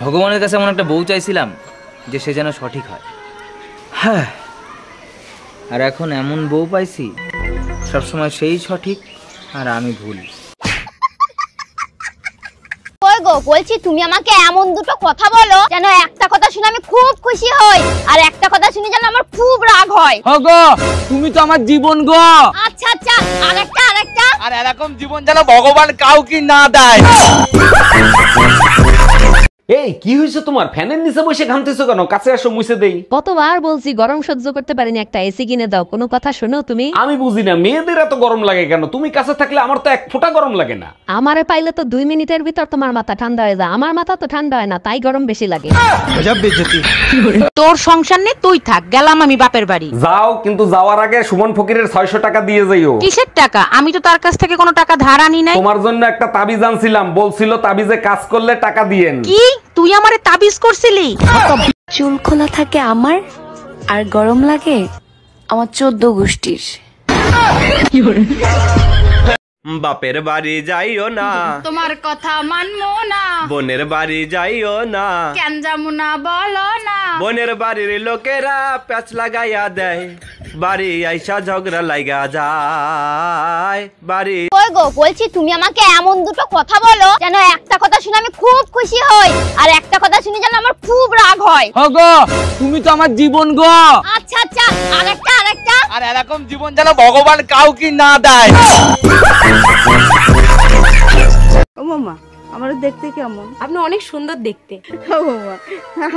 ভগবানের কাছে এমন একটা বউ চাইছিলাম যে সে যেন সঠিক হয়। হ্যাঁ, আর এখন এমন বউ পাইছি সবসময় সেই সঠিক আর আমি ভুল। বলছি তুমি আমাকে এমন দুটো কথা বলো যেন একটা কথা শুনে আমি খুব খুশি হই আর একটা কথা শুনে যেন আমার খুব রাগ হয়। গো তুমি তো আমার জীবন গো। আচ্ছা আচ্ছা, আরেকটা আর এরকম জীবন যেন ভগবান কাউকে না দেয়। এই কি হয়েছে তোমার? ফ্যানের নিচে বসে ঘামতেছো কেন? কাছে আসো, মুছে দেই। কতবার বলছি গরম সহ্য করতে পারিনি, একটা এসি কিনে দাও। কোনো কথা শোনো তুমি? আমি বুঝি না মেয়েদের এত গরম লাগে কেন? তুমি কাছে থাকলে আমার তো এক ফোঁটা গরম লাগে না। আমারে পাইলে তো 2 মিনিটের ভিতর তোমার মাথা ঠান্ডা হয়ে যায়। আমার মাথা তো ঠান্ডা হয় না, তাই গরম বেশি লাগে। তোর সংসার নে, তুই থাক, গেলাম আমি বাপের বাড়ি। যাও, কিন্তু যাওয়ার আগে সুমন ফকিরের 600 টাকা দিয়ে যাইও। কিসের টাকা? আমি তো তার কাছ থেকে কোনো টাকা ধার আনি নাই। তোমার জন্য একটা তাবিজ আনছিলাম, বলছিল তাবিজে কাজ করলে টাকা দিয়েন। কি তুই আমারে তাবিজ করছিলি? চুল খোলা থাকে আমার আর গরম লাগে আমার 14 গোষ্ঠীর। বাপের বাড়ি যাইও না, তোমার কথা মানবো না। বোনের বাড়ি যাইও না, কেন যাবো না বলো না। বোনের বাড়ির লোকেরা প্যাচ লাগাইয়া দেয়, বাড়ি আইসা ঝগড়া লাগা যায়। বাড়ি বলছি তুমি আমাকে এমন দুটো কথা বলো যেন একটা কথা শুনে আমি খুব খুশি হই আর একটা কথা শুনে যেন আমার খুব রাগ হয়। গো তুমি তো আমার জীবন গো। আচ্ছা আচ্ছা, আরেকটা আর এরকম জীবন যেন ভগবান কাউকে না দেয়। ও মামা, আমার দেখতে কেমন? আপনি অনেক সুন্দর দেখতে। ও মামা,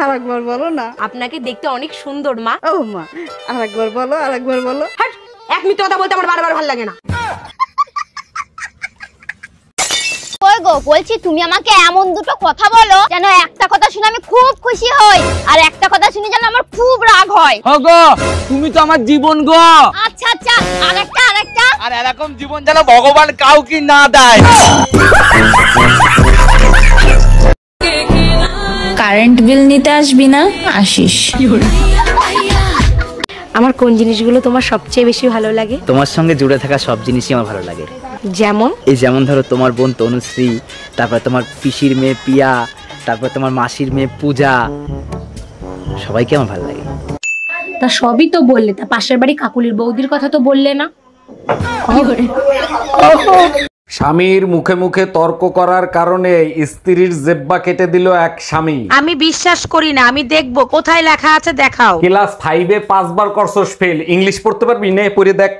আরেকবার বলো না। আপনাকে দেখতে অনেক সুন্দর মা। ও মা, আরেকবার বলো, আরেকবার বলো। হাট, এক মিনিট কথা বলতে আমার বারবার ভালো লাগে না। বলছি তুমি আমাকে এমন দুটো কথা বলো যেন একটা কথা শুনে আমি খুব খুশি হই আর একটা কথা শুনে যেন আমার খুব রাগ হয়। গো তুমি তো আমার জীবন গো। আচ্ছা আচ্ছা, আরেকটা আর এরকম জীবন যেন ভগবান কাউকে না দেয়। কারেন্ট বিল নিতে আসবি না? আসিস। আমার কোন জিনিসগুলো তোমার সবচেয়ে বেশি ভালো লাগে? তোমার সঙ্গে জুড়ে থাকা সব জিনিসই আমার ভালো লাগে। যেমন? এই যেমন ধরো তোমার বোন তনুশ্রী, তারপর তোমার পিসির মেয়ে পিয়া, তারপর তোমার মাসির মেয়ে পূজা, সবাইকে আমার ভালো লাগে। তা সবই তো বললে, তা পাশের বাড়ি কাকুলির বৌদির কথা তো বললে না। স্বামীর মুখে মুখে তর্ক করার কারণে স্ত্রীর জেব্বা কেটে দিল এক স্বামী। আমি বিশ্বাস করি না, আমি দেখবো কোথায় লেখা আছে, দেখাও। ক্লাস 5-এ 5 বার করছস ফেল, ইংলিশ পড়তে পারবি? নে পড়ে দেখ।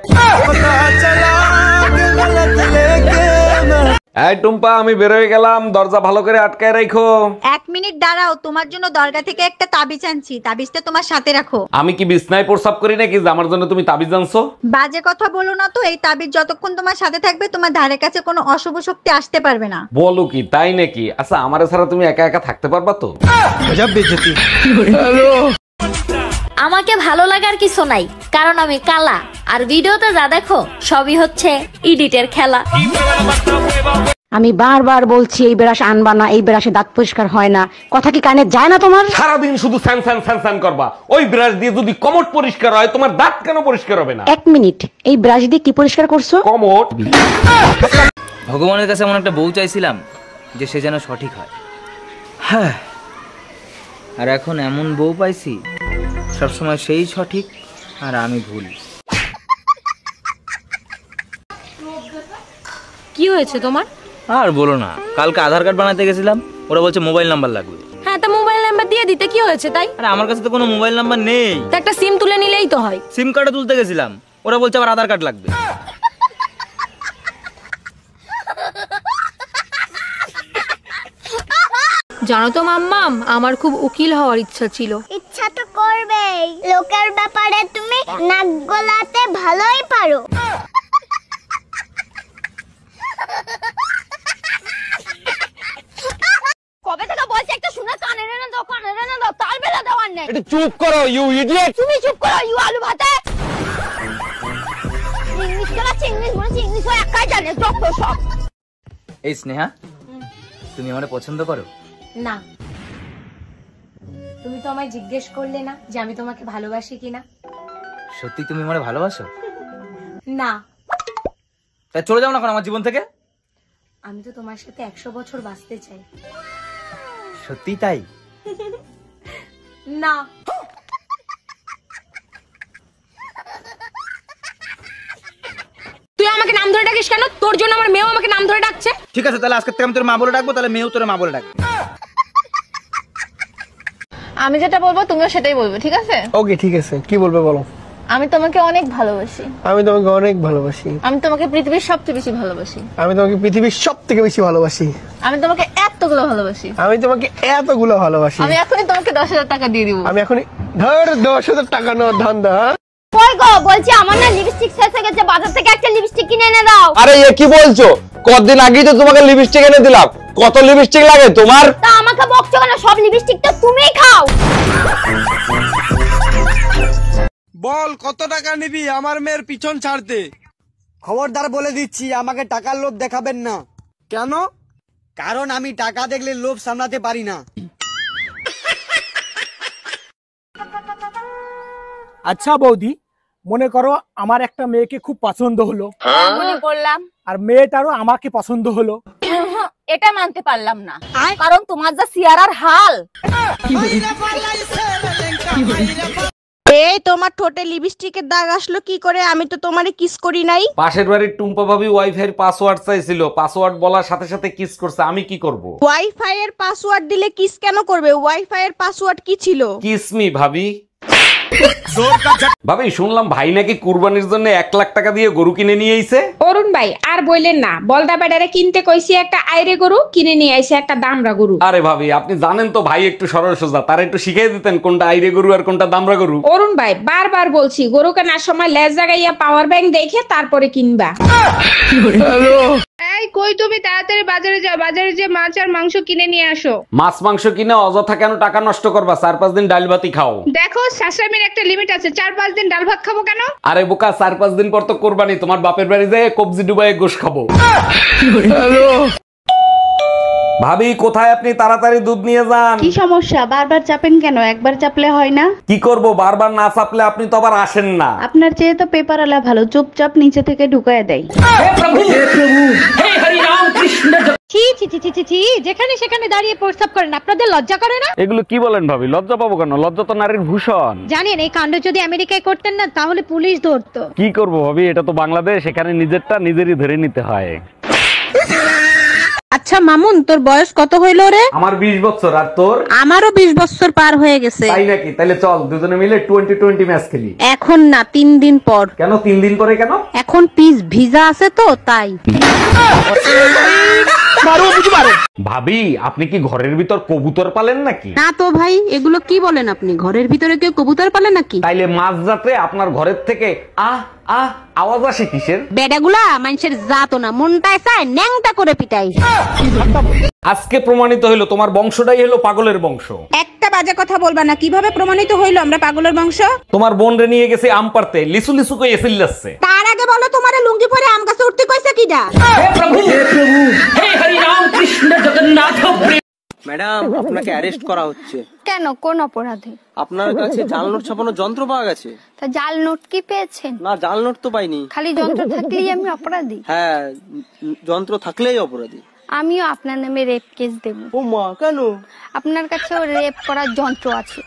এই টুম্পা, আমি বের হয়ে গেলাম, দরজা ভালো করে আটকায় রাখো। 1 মিনিট দাঁড়াও, তোমার জন্য দরগা থেকে একটা তাবিজ আনছি, তাবিজটা তোমার সাথে রাখো। আমি কি বিছনায় প্রস্রাব করি নাকি যে আমার জন্য তুমি তাবিজ আনছো? বাজে কথা বলো না তো, এই তাবিজ যতক্ষণ তোমার সাথে থাকবে তোমার ধারে কাছে কোনো অশুভ শক্তি আসতে পারবে না। বলো কি, তাই নাকি? আচ্ছা, আমারে ছাড়া তুমি একা একা থাকতে পারবা তো? আমাকে ভালো লাগার কিছু নাই, কারণ আমি কালা আর ভিডিওতে যা দেখো সবই হচ্ছে এডিটের খেলা। আমি বারবার বলছি এই ব্রাশ আনবা না, এই ব্রাশে দাঁত পরিষ্কার হয় না। কথা কি কানে যায় না তোমার? সারাদিন শুধু স্যান স্যান স্যান স্যান করবা। ওই ব্রাশ দিয়ে যদি কমট পরিষ্কার হয়, তোমার দাঁত কেন পরিষ্কার হবে না? 1 মিনিট, এই ব্রাশ দিয়ে কি পরিষ্কার করছো? কমট। ভগবানের কাছে এমন একটা বউ চাইছিলাম যে সে যেন সঠিক হয়। হ্যাঁ, আর এখন এমন বউ পাইছি সবসময় সেই সঠিক আর আমি ভুল। কি হয়েছে তোমার? আর বলো না, কালকে আধার কার্ড বানাতে গেছিলাম, ওরা বলছে মোবাইল নাম্বার লাগবে। হ্যাঁ, তা মোবাইল নাম্বার দিয়ে দিতে কি হয়েছে তাই? আরে আমার কাছে তো কোনো মোবাইল নাম্বার নেই। তা একটা সিম তুলে নিলেই তো হয়। সিম কার্ডও তুলতে গেছিলাম, ওরা বলছে আবার আধার কার্ড লাগবে। জানো তো মাম্মাম, আমার খুব উকিল হওয়ার ইচ্ছা ছিল। ইচ্ছা তো করবেই, লোকের ব্যাপারে তুমি নাক গলাতে ভালোই পারো। কবে থেকে বলছি একটা শুনে কানে রে না দাও, তার বেলা দেওয়ার নেই। একটু চুপ করো ইউ ইডিয়েট। তুমি চুপ করো ইউ আলু ভাতে। ইংলিশ করাচ্ছে, ইংলিশ মনে হচ্ছে ইংলিশ হয় একাই জানে, যত সব। এই স্নেহা, তুমি আমারে পছন্দ করো? না, তুমি তো আমায় জিজ্ঞেস করলে না যে আমি তোমাকে ভালোবাসি কিনা। সত্যি তুমি আমারে ভালোবাসো? না। তা চলে যাও না এখন আমার জীবন থেকে। আমি তো তোমার সাথে 100 বছর বাঁচতে চাই। সত্যি তাই? না। তুই আমাকে নাম ধরে ডাকিস কেন? তোর জন্য আমার মেয়েও আমাকে নাম ধরে ডাকছে। ঠিক আছে, তাহলে আজকে থেকে আমি তোর মা বলে ডাকবো, তাহলে মেয়েও তোর মা বলে ডাকবে। আমি যেটা বলবো তুমিও সেটাই বলবে, ঠিক আছে? ওকে ঠিক আছে, কি বলবে বলো। আমি তোমাকে অনেক ভালোবাসি। আমি তোমাকে অনেক ভালোবাসি। আমি তোমাকে পৃথিবীর সবচেয়ে বেশি ভালোবাসি। আমি তোমাকে পৃথিবীর সব থেকে বেশি ভালোবাসি। আমি তোমাকে এতগুলো ভালোবাসি। আমি তোমাকে এতগুলো ভালোবাসি। আমি এখনই তোমাকে 10,000 টাকা দিয়ে দিব। আমি এখনই ধর 10,000 টাকা নেওয়ার ধান্দা। কই গো, বলছি আমার না লিপস্টিক শেষ হয়ে গেছে, বাজার থেকে একটা লিপস্টিক কিনে এনে দাও। আরে এ কি বলছো? কতদিন আগেই তো তোমাকে লিপস্টিক এনে দিলাম। কত লিপস্টিক লাগে তোমার? তা আমাকে বকছো কেন? সব লিপস্টিক তো তুমিই খাও। বল কত টাকা নিবি আমার মেয়ের পিছন ছাড়তে? খবরদার বলে দিচ্ছি, আমাকে টাকার লোভ দেখাবেন না। কেন? কারণ আমি টাকা দেখলে লোভ সামলাতে পারি না। আচ্ছা বৌদি, মনে করো আমার একটা মেয়েকে খুব পছন্দ হলো, মনে করলাম। আর মেয়েটারও আমাকে পছন্দ হলো। এটা মানতে পারলাম না, কারণ তোমার যা চেহারার হাল। এই তোমার ঠোঁটে লিপস্টিকের দাগ আসলো কি করে? আমি তো তোমারে কিস করি নাই। পাশের বাড়ির টুম্পা ভাবি ওয়াইফাই এর পাসওয়ার্ড চাইছিল, পাসওয়ার্ড বলার সাথে সাথে কিস করছে। আমি কি করব? ওয়াইফাই এর পাসওয়ার্ড দিলে কিস কেন করবে? ওয়াইফাই এর পাসওয়ার্ড কি ছিল? কিস মি ভাবি। ভাবি শুনলাম ভাই নাকি কুরবানির জন্য 1 লাখ টাকা দিয়ে গরু কিনে নিয়ে আইছে। অরুণ ভাই আর বললেন না, বলদা বেডারে কিনতে কইছি একটা আইরে গরু, কিনে নিয়ে আইছে একটা দামরা গরু। আরে ভাবি আপনি জানেন তো ভাই একটু সরল সোজা, তার একটু শিখিয়ে দিতেন কোনটা আইরে গরু আর কোনটা দামরা গরু। অরুণ ভাই বারবার বলছি, গরু কেনার সময় লেজ জাগাইয়া পাওয়ার ব্যাংক দেখে তারপরে কিনবা। এই কই তুমি? তাড়াতাড়ি বাজারে যাও, বাজারে যে মাছ আর মাংস কিনে নিয়ে আসো। মাছ মাংস কিনে অযথা কেন টাকা নষ্ট করবা? 4-5 দিন ডাল ভাতই খাও। দেখো শাশুড়ির একটা লিমিট আছে, 4-5 দিন ডাল ভাত খাবো কেন? আরে বোকা, 4-5 দিন পর তো কোরবানি, তোমার বাপের বাড়ি যায় কবজি ডুবাইয়ে গোশ খাবো। ভাবি কোথায় আপনি? তাড়াতাড়ি দুধ নিয়ে যান। কি সমস্যা? বারবার চাপেন কেন? একবার চাপলে হয় না? কি করব, বারবার না চাপলে আপনি তো আবার আসেন না। আপনার চেয়ে তো পেপারওয়ালা ভালো, চুপচাপ নিচে থেকে ঢুকায় দেয়। ছি ছি ছি ছি ছি ছি, যেখানে সেখানে দাঁড়িয়ে প্রস্তাব করেন, আপনাদের লজ্জা করে না? এগুলো কি বলেন ভাবি? লজ্জা পাবো কেন? লজ্জা তো নারীর ভূষণ। জানেন এই কাণ্ড যদি আমেরিকায় করতেন না, তাহলে পুলিশ ধরতো। কি করব ভাবি, এটা তো বাংলাদেশ, এখানে নিজেরটা নিজেরই ধরে নিতে হয়। আচ্ছা মামুন, তোর বয়স কত হইলো রে? আমার 20 বছর। আর তোর? আমারও 20 বছর পার হয়ে গেছে। তাই নাকি? তাহলে চল দুজনে মিলে 20-20 ম্যাচ খেলি। এখন না, 3 দিন পর। কেন 3 দিন পরে কেন? এখন পিস ভিজা আছে তো তাই। ভাবি আপনি কি ঘরের ভিতর কবুতর পালেন নাকি? না তো ভাই, এগুলো কি বলেন আপনি? ঘরের ভিতরে কেউ কবুতর পালে নাকি? তাইলে মাঝ রাতে আপনার ঘরের থেকে আহ আহ আওয়াজ আসে কিসের? বেডাগুলা মানুষের জাতো না, মনটায় চায় ন্যাংটা করে পিটাই। আজকে প্রমাণিত হলো তোমার বংশটাই হলো পাগলের বংশ। একটা বাজে কথা বলবা না। কিভাবে প্রমাণিত হইলো আমরা পাগলের বংশ? তোমার বোন রে নিয়ে গেছে আম পারতে, লিসু লিসু কই এসিল যাচ্ছে। তার আগে বলো, তোমারে লুঙ্গি পরে আম গাছে উঠতে কইছে কিডা? ম্যাডাম আপনাকে অ্যারেস্ট করা হচ্ছে। কেন, কোন অপরাধে? আপনার কাছে জাল নোট ছাপানোর যন্ত্র পাওয়া গেছে। তা জাল নোট কি পেয়েছেন? না, জাল নোট তো পাইনি। খালি যন্ত্র থাকলেই আমি অপরাধী? হ্যাঁ, যন্ত্র থাকলেই অপরাধী। আমিও আপনার নামে রেপ কেস দেব। ও মা, কেন? আপনার কাছেও রেপ করার যন্ত্র আছে।